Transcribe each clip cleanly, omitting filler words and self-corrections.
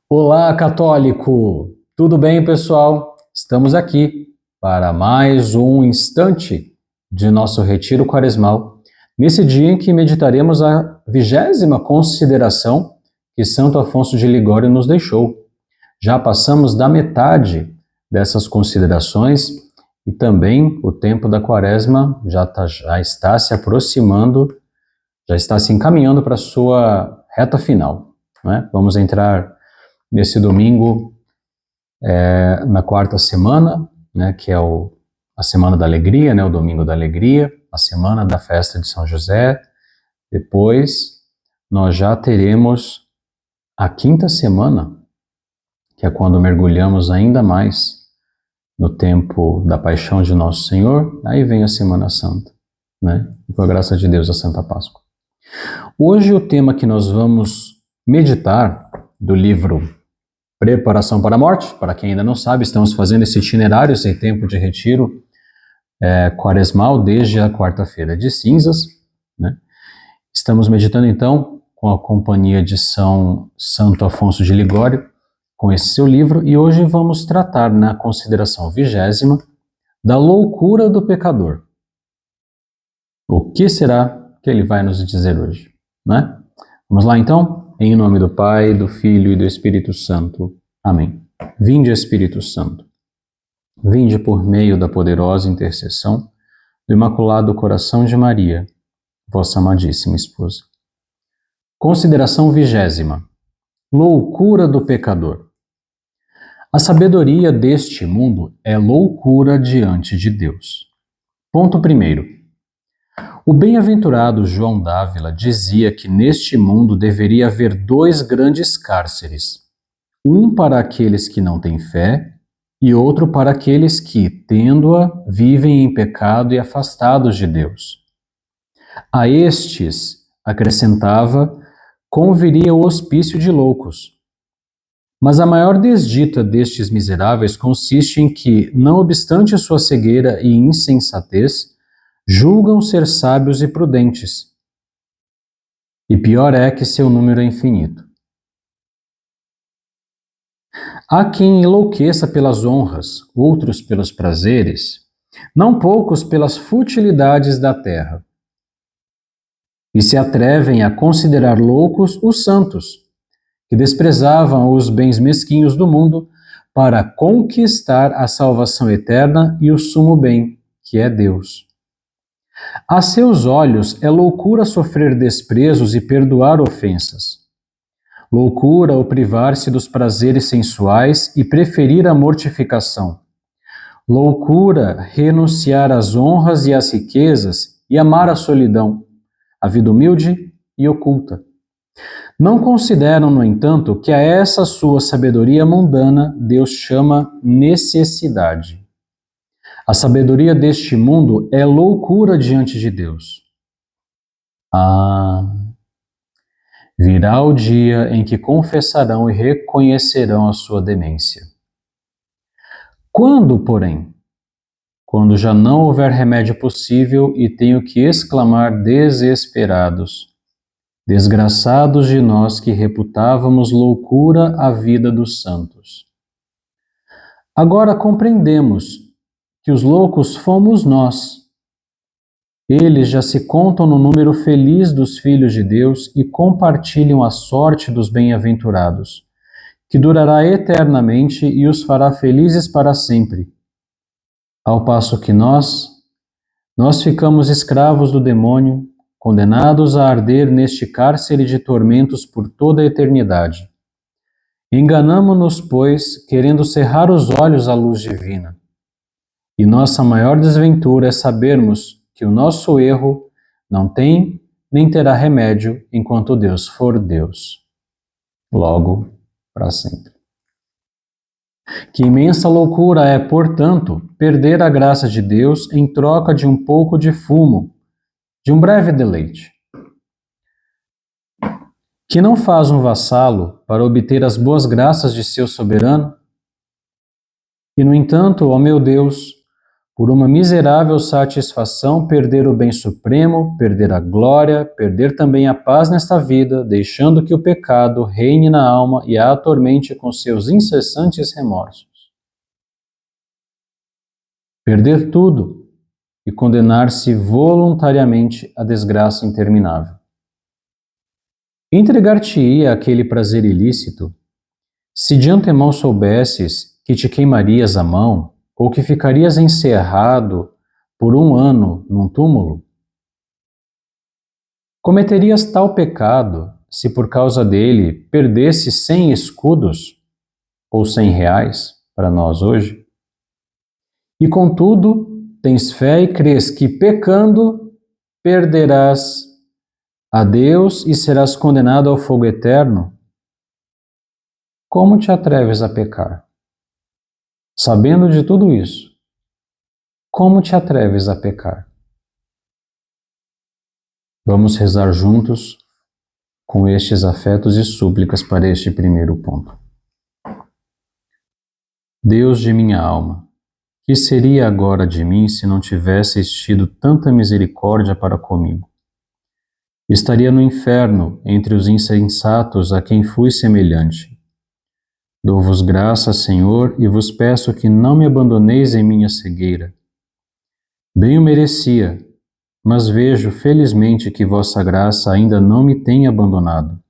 Olá, católico! Tudo bem, pessoal? Estamos aqui para mais um instante de nosso retiro quaresmal, nesse dia em que meditaremos a 20ª consideração que Santo Afonso de Ligório nos deixou. Já passamos da metade dessas considerações e também o tempo da quaresma já está se aproximando, já está se encaminhando para a sua reta final, né? Vamos entrar nesse domingo, na quarta semana, né, que é a Semana da Alegria, né, o Domingo da Alegria, a semana da festa de São José. Depois, nós já teremos a quinta semana, que é quando mergulhamos ainda mais no tempo da paixão de Nosso Senhor. Aí vem a Semana Santa, né, e com a graça de Deus, a Santa Páscoa. Hoje o tema que nós vamos meditar do livro Preparação para a Morte, para quem ainda não sabe, estamos fazendo esse itinerário, esse tempo de retiro quaresmal desde a quarta-feira de cinzas, né? Estamos meditando então com a companhia de Santo Afonso de Ligório, com esse seu livro, e hoje vamos tratar na consideração 20ª da loucura do pecador. O que será que ele vai nos dizer hoje, né? Vamos lá então? Em nome do Pai, do Filho e do Espírito Santo. Amém. Vinde, Espírito Santo. Vinde por meio da poderosa intercessão do Imaculado Coração de Maria, vossa amadíssima esposa. Consideração 20ª. Loucura do pecador. A sabedoria deste mundo é loucura diante de Deus. Ponto primeiro. O bem-aventurado João d'Ávila dizia que neste mundo deveria haver dois grandes cárceres, um para aqueles que não têm fé e outro para aqueles que, tendo-a, vivem em pecado e afastados de Deus. A estes, acrescentava, conviria o hospício de loucos. Mas a maior desdita destes miseráveis consiste em que, não obstante sua cegueira e insensatez, julgam ser sábios e prudentes. E pior é que seu número é infinito. Há quem enlouqueça pelas honras, outros pelos prazeres, não poucos pelas futilidades da terra. E se atrevem a considerar loucos os santos, que desprezavam os bens mesquinhos do mundo para conquistar a salvação eterna e o sumo bem, que é Deus. A seus olhos é loucura sofrer desprezos e perdoar ofensas. Loucura o privar-se dos prazeres sensuais e preferir a mortificação. Loucura renunciar às honras e às riquezas e amar a solidão, a vida humilde e oculta. Não consideram, no entanto, que a essa sua sabedoria mundana Deus chama necessidade. A sabedoria deste mundo é loucura diante de Deus. Virá o dia em que confessarão e reconhecerão a sua demência. Quando, porém? Quando já não houver remédio possível e tenho que exclamar desesperados: desgraçados de nós que reputávamos loucura a vida dos santos. Agora compreendemos que os loucos fomos nós. Eles já se contam no número feliz dos filhos de Deus e compartilham a sorte dos bem-aventurados, que durará eternamente e os fará felizes para sempre. Ao passo que nós ficamos escravos do demônio, condenados a arder neste cárcere de tormentos por toda a eternidade. Enganamo-nos, pois, querendo cerrar os olhos à luz divina. E nossa maior desventura é sabermos que o nosso erro não tem nem terá remédio enquanto Deus for Deus. Logo, para sempre. Que imensa loucura é, portanto, perder a graça de Deus em troca de um pouco de fumo, de um breve deleite. Que não faz um vassalo para obter as boas graças de seu soberano? E, no entanto, ó meu Deus, por uma miserável satisfação, perder o bem supremo, perder a glória, perder também a paz nesta vida, deixando que o pecado reine na alma e a atormente com seus incessantes remorsos. Perder tudo e condenar-se voluntariamente à desgraça interminável. Entregar-te-ia aquele prazer ilícito, se de antemão soubesses que te queimarias a mão, ou que ficarias encerrado por 1 ano num túmulo? Cometerias tal pecado se por causa dele perdesse 100 escudos, ou 100 reais, para nós hoje? E contudo, tens fé e crês que, pecando, perderás a Deus e serás condenado ao fogo eterno? Como te atreves a pecar? Sabendo de tudo isso, como te atreves a pecar? Vamos rezar juntos com estes afetos e súplicas para este primeiro ponto. Deus de minha alma, que seria agora de mim se não tivesses tido tanta misericórdia para comigo? Estaria no inferno, entre os insensatos a quem fui semelhante. Dou-vos graças, Senhor, e vos peço que não me abandoneis em minha cegueira. Bem o merecia, mas vejo felizmente que vossa graça ainda não me tem abandonado.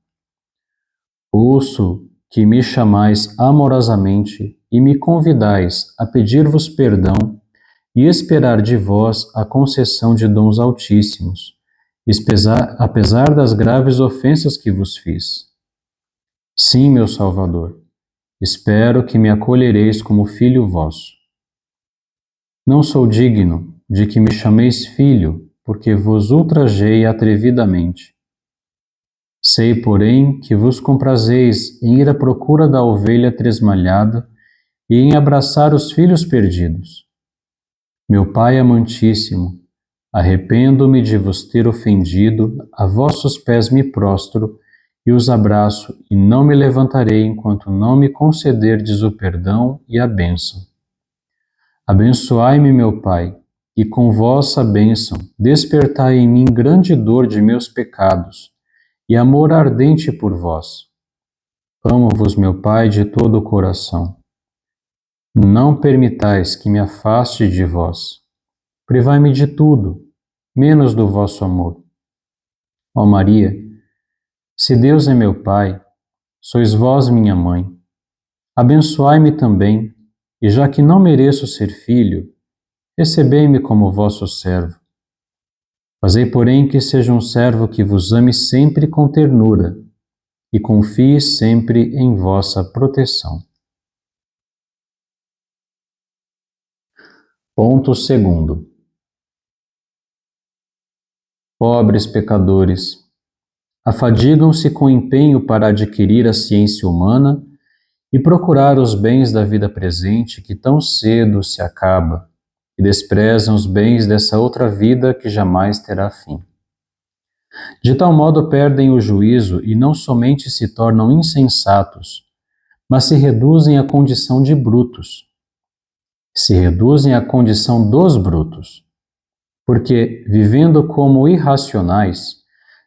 Ouço que me chamais amorosamente e me convidais a pedir-vos perdão e esperar de vós a concessão de dons altíssimos, apesar das graves ofensas que vos fiz. Sim, meu Salvador, espero que me acolhereis como filho vosso. Não sou digno de que me chameis filho, porque vos ultrajei atrevidamente. Sei, porém, que vos comprazeis em ir à procura da ovelha tresmalhada e em abraçar os filhos perdidos. Meu Pai amantíssimo, arrependo-me de vos ter ofendido, a vossos pés me prostro e os abraço, e não me levantarei enquanto não me concederdes o perdão e a bênção. Abençoai-me, meu Pai, e com vossa bênção despertai em mim grande dor de meus pecados e amor ardente por vós. Amo-vos, meu Pai, de todo o coração. Não permitais que me afaste de vós. Privai-me de tudo, menos do vosso amor. Ó Maria, se Deus é meu Pai, sois vós minha mãe. Abençoai-me também, e já que não mereço ser filho, recebei-me como vosso servo. Fazei, porém, que seja um servo que vos ame sempre com ternura e confie sempre em vossa proteção. Ponto segundo. Pobres pecadores, afadigam-se com empenho para adquirir a ciência humana e procurar os bens da vida presente que tão cedo se acaba, e desprezam os bens dessa outra vida que jamais terá fim. De tal modo perdem o juízo e não somente se tornam insensatos, mas se reduzem à condição de brutos. Se reduzem à condição dos brutos, porque, vivendo como irracionais,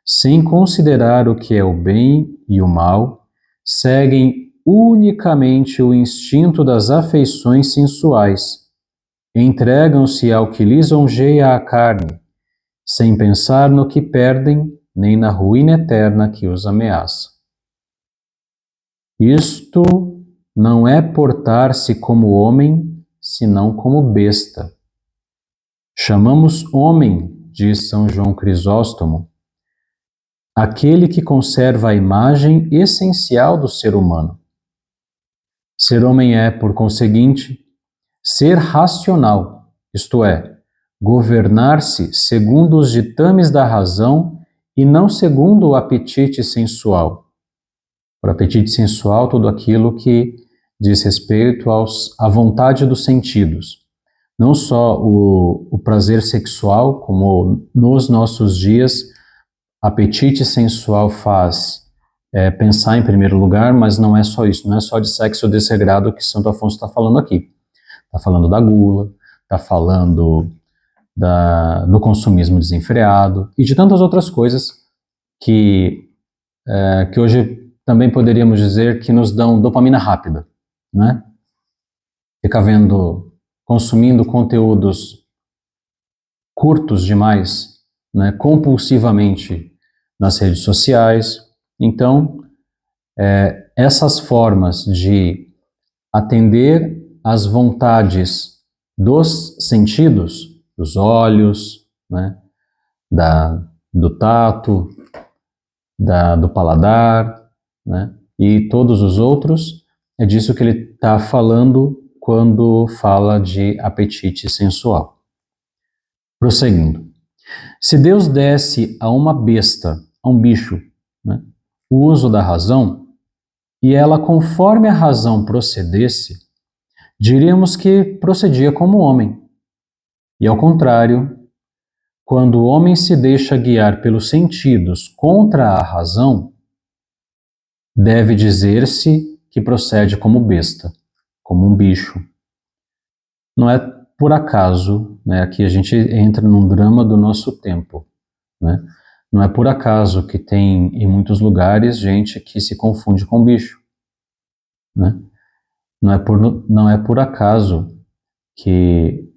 sem considerar o que é o bem e o mal, seguem unicamente o instinto das afeições sensuais, entregam-se ao que lisonjeia a carne, sem pensar no que perdem, nem na ruína eterna que os ameaça. Isto não é portar-se como homem, senão como besta. Chamamos homem, diz São João Crisóstomo, aquele que conserva a imagem essencial do ser humano. Ser homem é, por conseguinte, ser racional, isto é, governar-se segundo os ditames da razão e não segundo o apetite sensual. Por apetite sensual, tudo aquilo que diz respeito à vontade dos sentidos. Não só o prazer sexual, como nos nossos dias, apetite sensual faz pensar em primeiro lugar, mas não é só isso, não é só de sexo desregrado que Santo Afonso está falando aqui. Está falando da gula, está falando do consumismo desenfreado e de tantas outras coisas que hoje também poderíamos dizer que nos dão dopamina rápida, né? Ficar consumindo conteúdos curtos demais, né, compulsivamente nas redes sociais. Então, essas formas de atender às vontades dos sentidos, dos olhos, né, do tato, do paladar, né, e todos os outros, é disso que ele está falando quando fala de apetite sensual. Prosseguindo. Se Deus desse a uma besta, a um bicho, né, o uso da razão, e ela conforme a razão procedesse, diríamos que procedia como homem. E ao contrário, quando o homem se deixa guiar pelos sentidos contra a razão, deve dizer-se que procede como besta, como um bicho. Não é por acaso, né, aqui a gente entra num drama do nosso tempo, né? Não é por acaso que tem em muitos lugares gente que se confunde com bicho, né? Não é por acaso que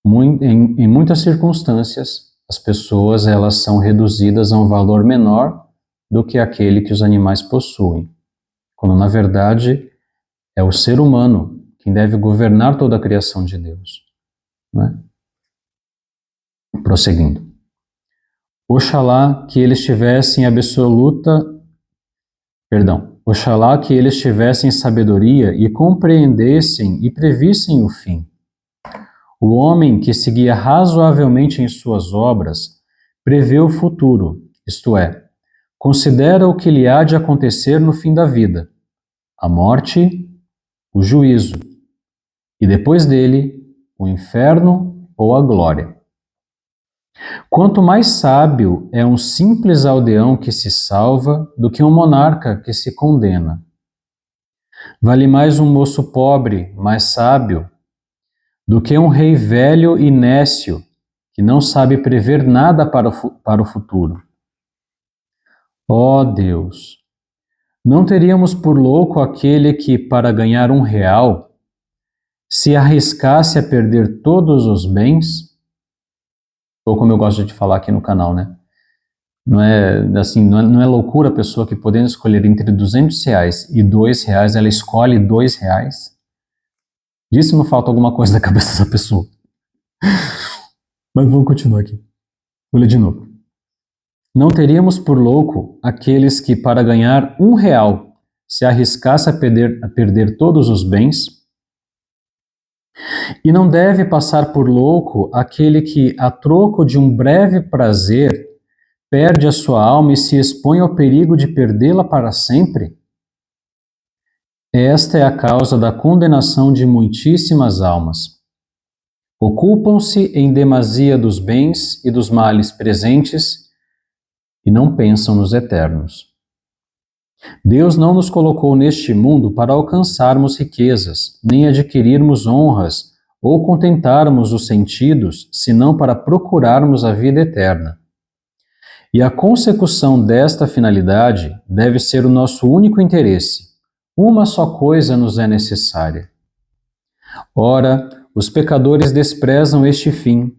em muitas circunstâncias as pessoas elas são reduzidas a um valor menor do que aquele que os animais possuem, quando na verdade é o ser humano quem deve governar toda a criação de Deus, né? Prosseguindo. Oxalá que eles tivessem Oxalá que eles tivessem sabedoria e compreendessem e previssem o fim. O homem que seguia razoavelmente em suas obras prevê o futuro, isto é, considera o que lhe há de acontecer no fim da vida, a morte, o juízo, e depois dele, o inferno ou a glória. Quanto mais sábio é um simples aldeão que se salva do que um monarca que se condena. Vale mais um moço pobre, mais sábio, do que um rei velho e nécio que não sabe prever nada para o futuro. Ó Deus, não teríamos por louco aquele que, para ganhar R$1, se arriscasse a perder todos os bens? Ou como eu gosto de falar aqui no canal, né? Não é loucura a pessoa que, podendo escolher entre R$200 e R$2, ela escolhe R$2? Disso não falta alguma coisa da cabeça dessa pessoa. Mas vamos continuar aqui. Vou ler de novo. Não teríamos por louco aqueles que, para ganhar R$1, se arriscasse a perder todos os bens? E não deve passar por louco aquele que, a troco de um breve prazer, perde a sua alma e se expõe ao perigo de perdê-la para sempre? Esta é a causa da condenação de muitíssimas almas. Ocupam-se em demasia dos bens e dos males presentes e não pensam nos eternos. Deus não nos colocou neste mundo para alcançarmos riquezas, nem adquirirmos honras ou contentarmos os sentidos, senão para procurarmos a vida eterna. E a consecução desta finalidade deve ser o nosso único interesse. Uma só coisa nos é necessária. Ora, os pecadores desprezam este fim,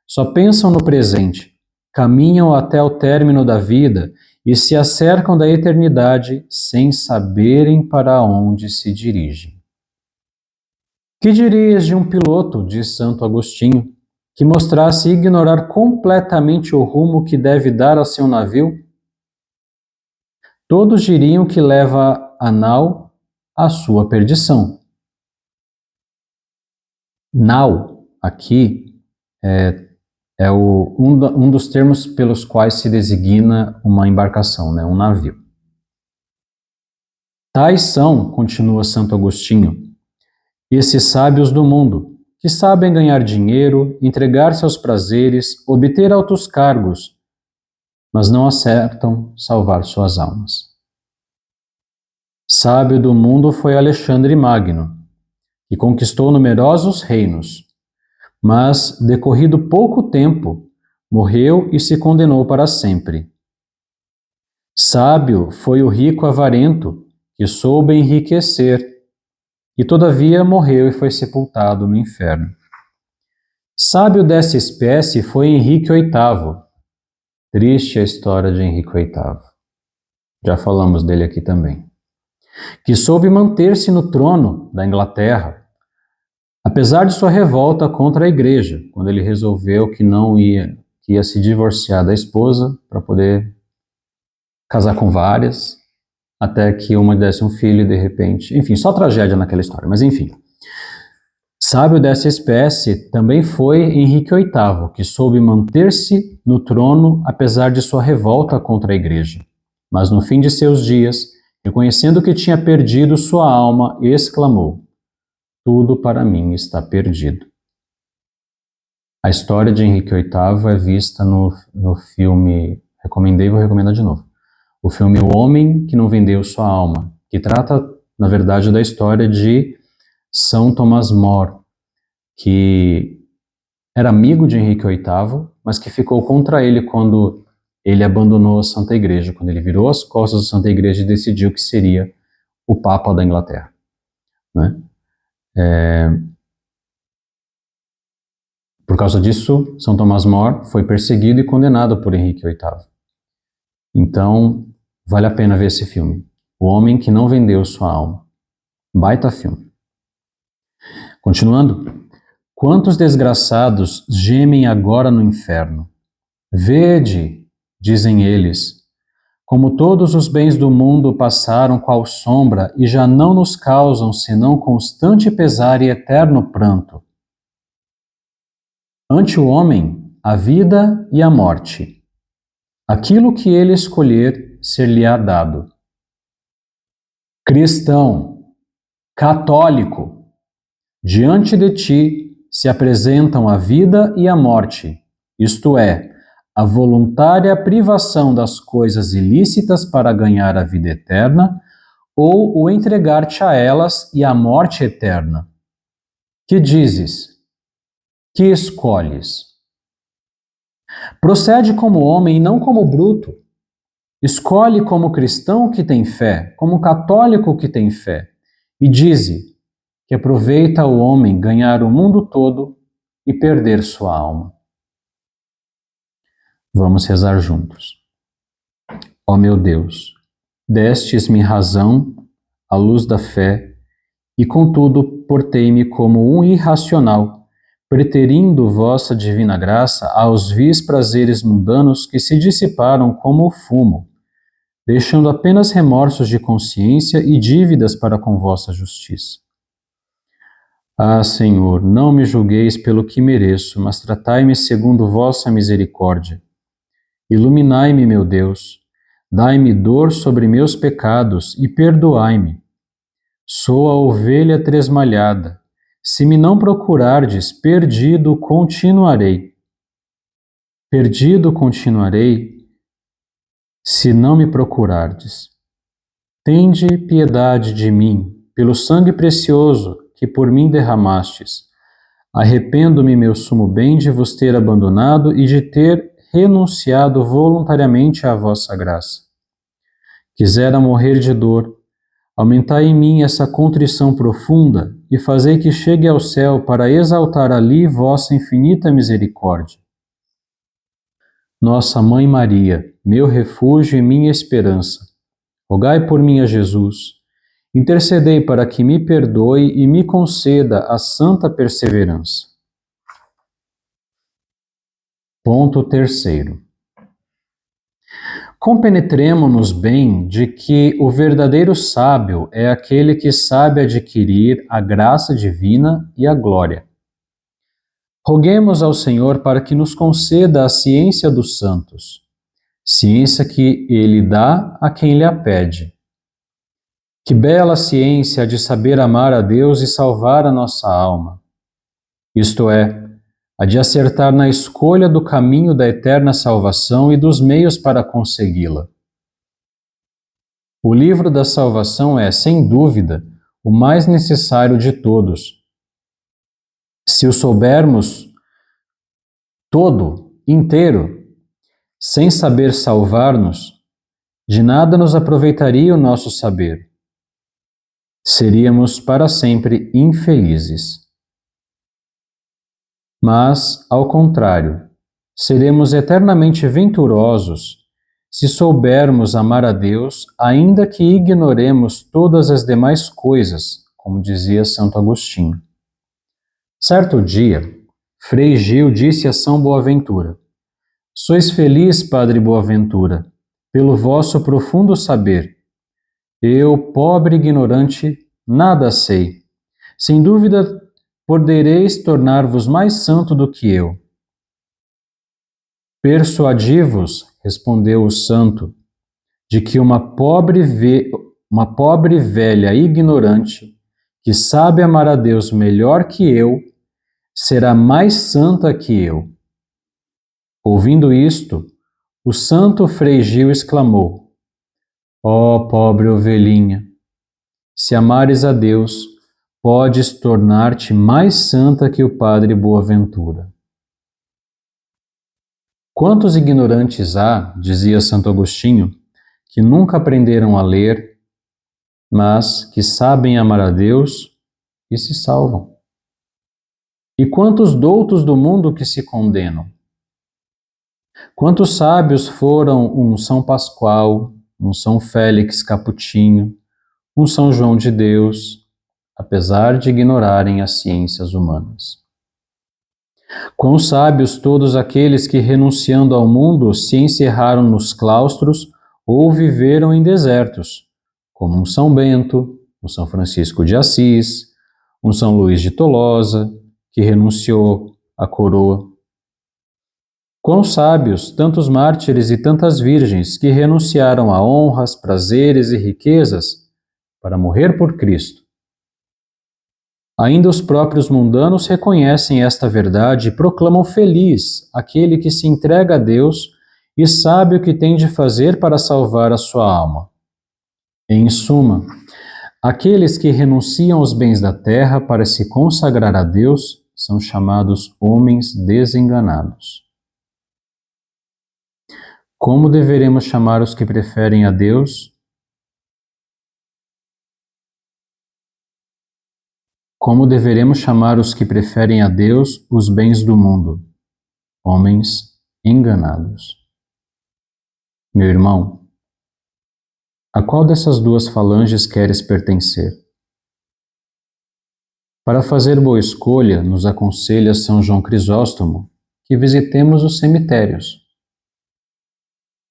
só pensam no presente, caminham até o término da vida e se acercam da eternidade sem saberem para onde se dirigem. Que dirias de um piloto, diz Santo Agostinho, que mostrasse ignorar completamente o rumo que deve dar ao seu navio? Todos diriam que leva a nau à sua perdição. Nau, aqui, é um dos termos pelos quais se designa uma embarcação, né, um navio. Tais são, continua Santo Agostinho, esses sábios do mundo, que sabem ganhar dinheiro, entregar-se aos prazeres, obter altos cargos, mas não acertam salvar suas almas. Sábio do mundo foi Alexandre Magno, que conquistou numerosos reinos, mas, decorrido pouco tempo, morreu e se condenou para sempre. Sábio foi o rico avarento, que soube enriquecer, e todavia morreu e foi sepultado no inferno. Sábio dessa espécie foi Henrique VIII. Triste a história de Henrique VIII. Já falamos dele aqui também. Que soube manter-se no trono da Inglaterra, apesar de sua revolta contra a igreja, quando ele resolveu que ia se divorciar da esposa para poder casar com várias, até que uma desse um filho e de repente... Enfim, só tragédia naquela história, mas enfim. Sábio dessa espécie também foi Henrique VIII, que soube manter-se no trono apesar de sua revolta contra a igreja. Mas no fim de seus dias, reconhecendo que tinha perdido sua alma, exclamou: tudo para mim está perdido. A história de Henrique VIII é vista no filme, vou recomendar de novo, o filme O Homem que Não Vendeu Sua Alma, que trata, na verdade, da história de São Thomas More, que era amigo de Henrique VIII, mas que ficou contra ele quando ele abandonou a Santa Igreja, quando ele virou as costas da Santa Igreja e decidiu que seria o Papa da Inglaterra, né? Por causa disso, São Thomas More foi perseguido e condenado por Henrique VIII. Então, vale a pena ver esse filme. O Homem que Não Vendeu Sua Alma. Baita filme. Continuando. Quantos desgraçados gemem agora no inferno? Vede, dizem eles, como todos os bens do mundo passaram qual sombra e já não nos causam senão constante pesar e eterno pranto. Ante o homem, a vida e a morte. Aquilo que ele escolher, ser-lhe-á dado. Cristão, católico, diante de ti se apresentam a vida e a morte, isto é, a voluntária privação das coisas ilícitas para ganhar a vida eterna, ou o entregar-te a elas e a morte eterna. Que dizes? Que escolhes? Procede como homem e não como bruto. Escolhe como cristão que tem fé, como católico que tem fé, e dize que aproveita o homem ganhar o mundo todo e perder sua alma. Vamos rezar juntos. Ó meu Deus, destes-me razão à luz da fé, e contudo portei-me como um irracional, preterindo vossa divina graça aos vis prazeres mundanos que se dissiparam como o fumo, deixando apenas remorsos de consciência e dívidas para com vossa justiça. Ah, Senhor, não me julgueis pelo que mereço, mas tratai-me segundo vossa misericórdia. Iluminai-me, meu Deus, dai-me dor sobre meus pecados e perdoai-me. Sou a ovelha tresmalhada. Se me não procurardes, perdido continuarei. Perdido continuarei, se não me procurardes. Tende piedade de mim, pelo sangue precioso que por mim derramastes. Arrependo-me, meu sumo bem, de vos ter abandonado e de ter renunciado voluntariamente à vossa graça. Quisera morrer de dor. Aumentai em mim essa contrição profunda e fazei que chegue ao céu para exaltar ali vossa infinita misericórdia. Nossa Mãe Maria, meu refúgio e minha esperança, rogai por mim a Jesus. Intercedei para que me perdoe e me conceda a santa perseverança. Ponto terceiro. Compenetremo-nos bem de que o verdadeiro sábio é aquele que sabe adquirir a graça divina e a glória. Roguemos ao Senhor para que nos conceda a ciência dos santos, ciência que Ele dá a quem lhe a pede. Que bela ciência de saber amar a Deus e salvar a nossa alma. Isto é, a de acertar na escolha do caminho da eterna salvação e dos meios para consegui-la. O livro da salvação é, sem dúvida, o mais necessário de todos. Se o soubermos todo, inteiro, sem saber salvar-nos, de nada nos aproveitaria o nosso saber. Seríamos para sempre infelizes. Mas, ao contrário, seremos eternamente venturosos se soubermos amar a Deus, ainda que ignoremos todas as demais coisas, como dizia Santo Agostinho. Certo dia, Frei Gil disse a São Boaventura: Sois feliz, Padre Boaventura, pelo vosso profundo saber. Eu, pobre ignorante, nada sei. Sem dúvida, podereis tornar-vos mais santo do que eu. Persuadi-vos, respondeu o santo, de que uma pobre velha ignorante, que sabe amar a Deus melhor que eu, será mais santa que eu. Ouvindo isto, o santo Frei Gil exclamou: Ó pobre ovelhinha, se amares a Deus, podes tornar-te mais santa que o Padre Boaventura. Quantos ignorantes há, dizia Santo Agostinho, que nunca aprenderam a ler, mas que sabem amar a Deus e se salvam? E quantos doutos do mundo que se condenam? Quantos sábios foram um São Pascoal, um São Félix Caputinho, um São João de Deus, apesar de ignorarem as ciências humanas? Quão sábios todos aqueles que, renunciando ao mundo, se encerraram nos claustros ou viveram em desertos, como um São Bento, um São Francisco de Assis, um São Luís de Tolosa, que renunciou à coroa. Quão sábios tantos mártires e tantas virgens que renunciaram a honras, prazeres e riquezas para morrer por Cristo. Ainda os próprios mundanos reconhecem esta verdade e proclamam feliz aquele que se entrega a Deus e sabe o que tem de fazer para salvar a sua alma. Em suma, aqueles que renunciam aos bens da terra para se consagrar a Deus são chamados homens desenganados. Como deveremos chamar os que preferem a Deus? Como deveremos chamar os que preferem a Deus os bens do mundo? Homens enganados. Meu irmão, a qual dessas duas falanges queres pertencer? Para fazer boa escolha, nos aconselha São João Crisóstomo que visitemos os cemitérios.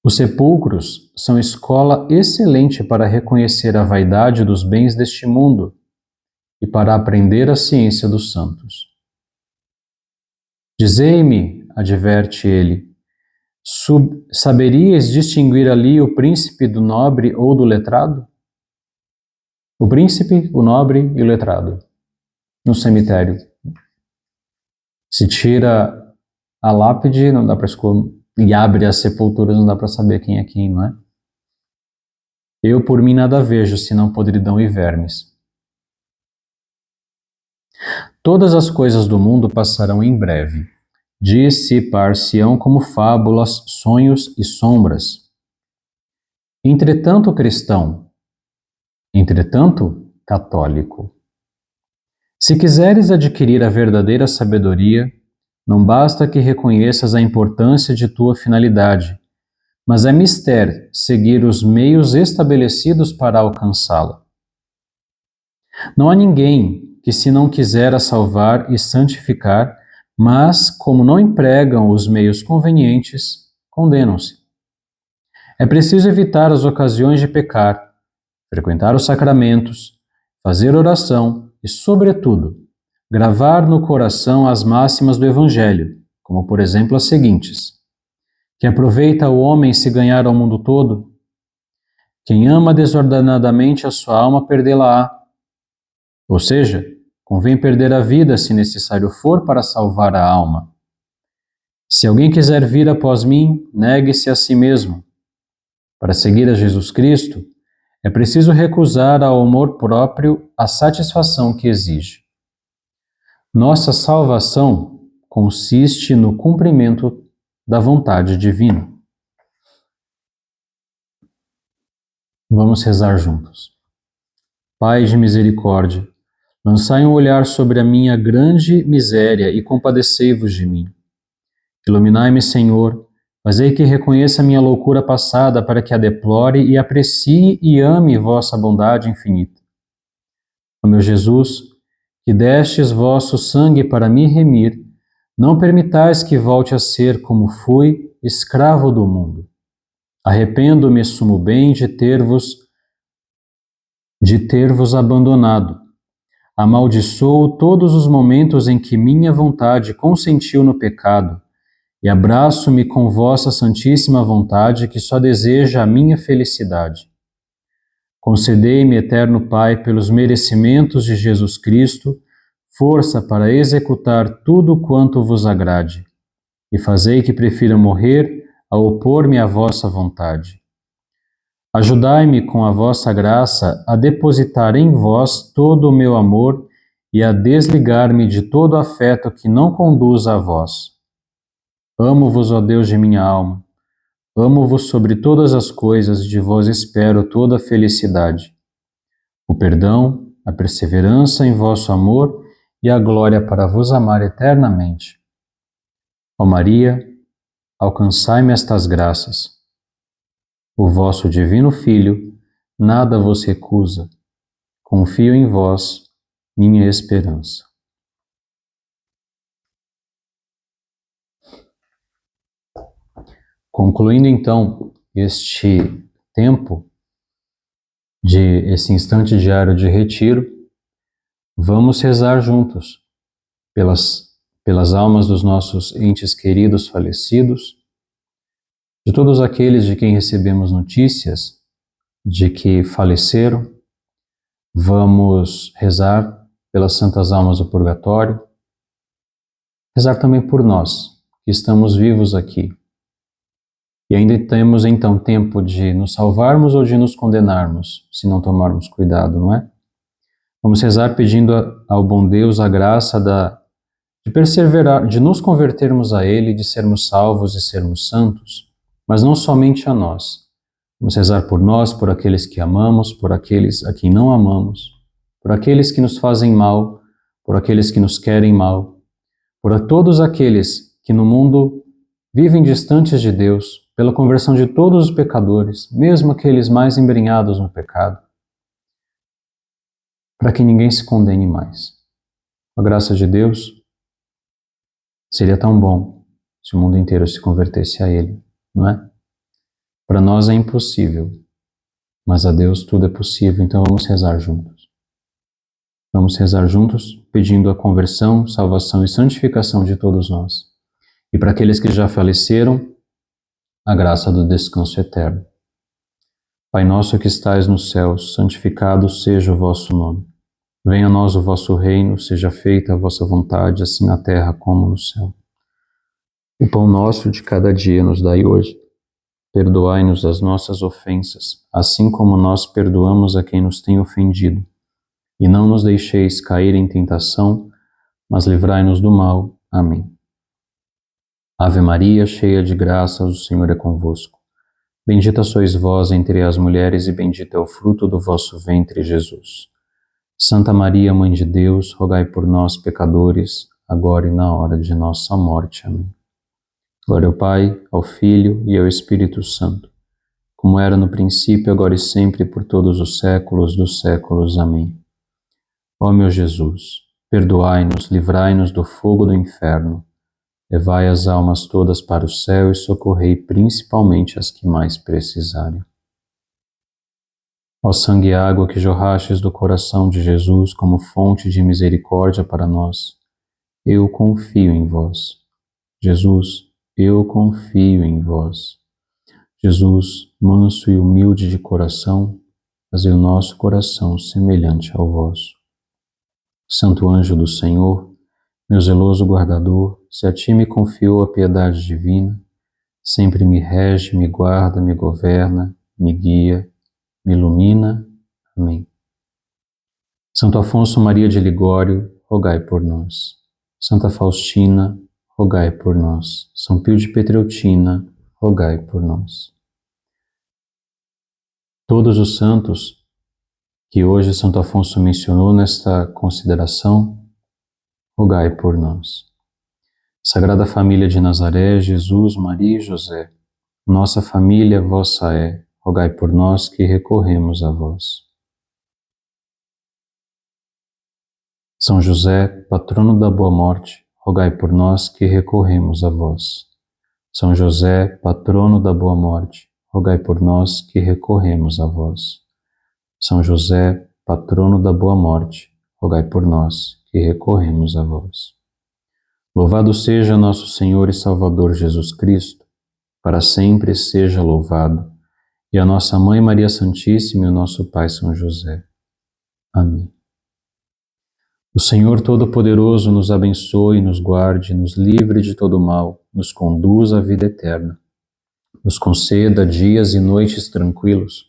Os sepulcros são escola excelente para reconhecer a vaidade dos bens deste mundo e para aprender a ciência dos santos. Dizei-me, adverte ele, saberíeis distinguir ali o príncipe do nobre ou do letrado? O príncipe, o nobre e o letrado, no cemitério. Se tira a lápide, não dá para escolher, e abre as sepulturas, não dá para saber quem é quem, não é? Eu por mim nada vejo, senão podridão e vermes. Todas as coisas do mundo passarão em breve, dissipar-se-ão como fábulas, sonhos e sombras. Entretanto, cristão, entretanto, católico, se quiseres adquirir a verdadeira sabedoria, não basta que reconheças a importância de tua finalidade, mas é mister seguir os meios estabelecidos para alcançá-la. Não há ninguém que, se não quiser a salvar e santificar, mas, como não empregam os meios convenientes, condenam-se. É preciso evitar as ocasiões de pecar, frequentar os sacramentos, fazer oração e, sobretudo, gravar no coração as máximas do Evangelho, como, por exemplo, as seguintes: que aproveita o homem se ganhar ao mundo todo? Quem ama desordenadamente a sua alma, perdê-la-á. Ou seja, convém perder a vida, se necessário for, para salvar a alma. Se alguém quiser vir após mim, negue-se a si mesmo. Para seguir a Jesus Cristo, é preciso recusar ao amor próprio a satisfação que exige. Nossa salvação consiste no cumprimento da vontade divina. Vamos rezar juntos. Pai de misericórdia, lançai um olhar sobre a minha grande miséria e compadecei-vos de mim. Iluminai-me, Senhor, fazei que reconheça a minha loucura passada para que a deplore e aprecie e ame vossa bondade infinita. Ó meu Jesus, que destes vosso sangue para me remir, não permitais que volte a ser como fui, escravo do mundo. Arrependo-me, sumo bem, de ter-vos abandonado. Amaldiçoo todos os momentos em que minha vontade consentiu no pecado e abraço-me com vossa santíssima vontade que só deseja a minha felicidade. Concedei-me, eterno Pai, pelos merecimentos de Jesus Cristo, força para executar tudo quanto vos agrade, e fazei que prefira morrer a opor-me à vossa vontade. Ajudai-me com a vossa graça a depositar em vós todo o meu amor e a desligar-me de todo afeto que não conduza a vós. Amo-vos, ó Deus de minha alma, amo-vos sobre todas as coisas e de vós espero toda a felicidade, o perdão, a perseverança em vosso amor e a glória para vos amar eternamente. Ó Maria, alcançai-me estas graças. O vosso divino Filho nada vos recusa. Confio em vós, minha esperança. Concluindo então este tempo esse instante diário de retiro, vamos rezar juntos pelas almas dos nossos entes queridos falecidos, de todos aqueles de quem recebemos notícias de que faleceram. Vamos rezar pelas santas almas do purgatório, rezar também por nós, que estamos vivos aqui. E ainda temos então tempo de nos salvarmos ou de nos condenarmos, se não tomarmos cuidado, não é? Vamos rezar pedindo ao bom Deus a graça de perseverar, de nos convertermos a Ele, de sermos salvos e sermos santos, mas não somente a nós. Vamos rezar por nós, por aqueles que amamos, por aqueles a quem não amamos, por aqueles que nos fazem mal, por aqueles que nos querem mal, por todos aqueles que no mundo vivem distantes de Deus, pela conversão de todos os pecadores, mesmo aqueles mais embrenhados no pecado, para que ninguém se condene mais. Com a graça de Deus, seria tão bom se o mundo inteiro se convertesse a Ele, não é? Para nós é impossível, mas a Deus tudo é possível, então vamos rezar juntos. Vamos rezar juntos, pedindo a conversão, salvação e santificação de todos nós. E para aqueles que já faleceram, a graça do descanso eterno. Pai nosso que estais nos céus, santificado seja o vosso nome. Venha a nós o vosso reino, seja feita a vossa vontade, assim na terra como no céu. O pão nosso de cada dia nos dai hoje. Perdoai-nos as nossas ofensas, assim como nós perdoamos a quem nos tem ofendido. E não nos deixeis cair em tentação, mas livrai-nos do mal. Amém. Ave Maria, cheia de graça, o Senhor é convosco. Bendita sois vós entre as mulheres e bendito é o fruto do vosso ventre, Jesus. Santa Maria, Mãe de Deus, rogai por nós, pecadores, agora e na hora de nossa morte. Amém. Glória ao Pai, ao Filho e ao Espírito Santo, como era no princípio, agora e sempre, por todos os séculos dos séculos. Amém. Ó meu Jesus, perdoai-nos, livrai-nos do fogo do inferno, levai as almas todas para o céu e socorrei principalmente as que mais precisarem. Ó sangue e água que jorrastes do coração de Jesus como fonte de misericórdia para nós, eu confio em vós. Jesus, eu confio em vós. Jesus, manso e humilde de coração, fazei o nosso coração semelhante ao vosso. Santo anjo do Senhor, meu zeloso guardador, se a ti me confiou a piedade divina, sempre me rege, me guarda, me governa, me guia, me ilumina. Amém. Santo Afonso Maria de Ligório, rogai por nós. Santa Faustina, rogai por nós. São Pio de Petreutina, rogai por nós. Todos os santos que hoje Santo Afonso mencionou nesta consideração, rogai por nós. Sagrada Família de Nazaré, Jesus, Maria e José, nossa família vossa é, rogai por nós que recorremos a vós. São José, patrono da boa morte, rogai por nós que recorremos a vós. São José, patrono da boa morte, rogai por nós que recorremos a vós. São José, patrono da boa morte, rogai por nós que recorremos a vós. Louvado seja nosso Senhor e Salvador Jesus Cristo, para sempre seja louvado, e a nossa Mãe Maria Santíssima e o nosso Pai São José. Amém. O Senhor Todo-Poderoso nos abençoe, nos guarde, nos livre de todo mal, nos conduza à vida eterna, nos conceda dias e noites tranquilos,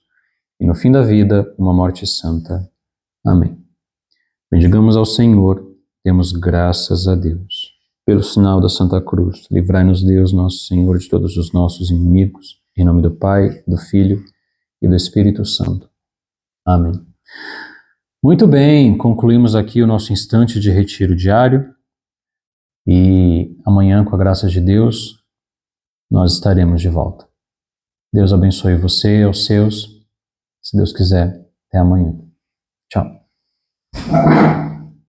e no fim da vida, uma morte santa. Amém. Bendigamos ao Senhor, demos graças a Deus. Pelo sinal da Santa Cruz, livrai-nos Deus, nosso Senhor, de todos os nossos inimigos, em nome do Pai, do Filho e do Espírito Santo. Amém. Muito bem, concluímos aqui o nosso instante de retiro diário e amanhã, com a graça de Deus, nós estaremos de volta. Deus abençoe você e aos seus. Se Deus quiser, até amanhã. Tchau.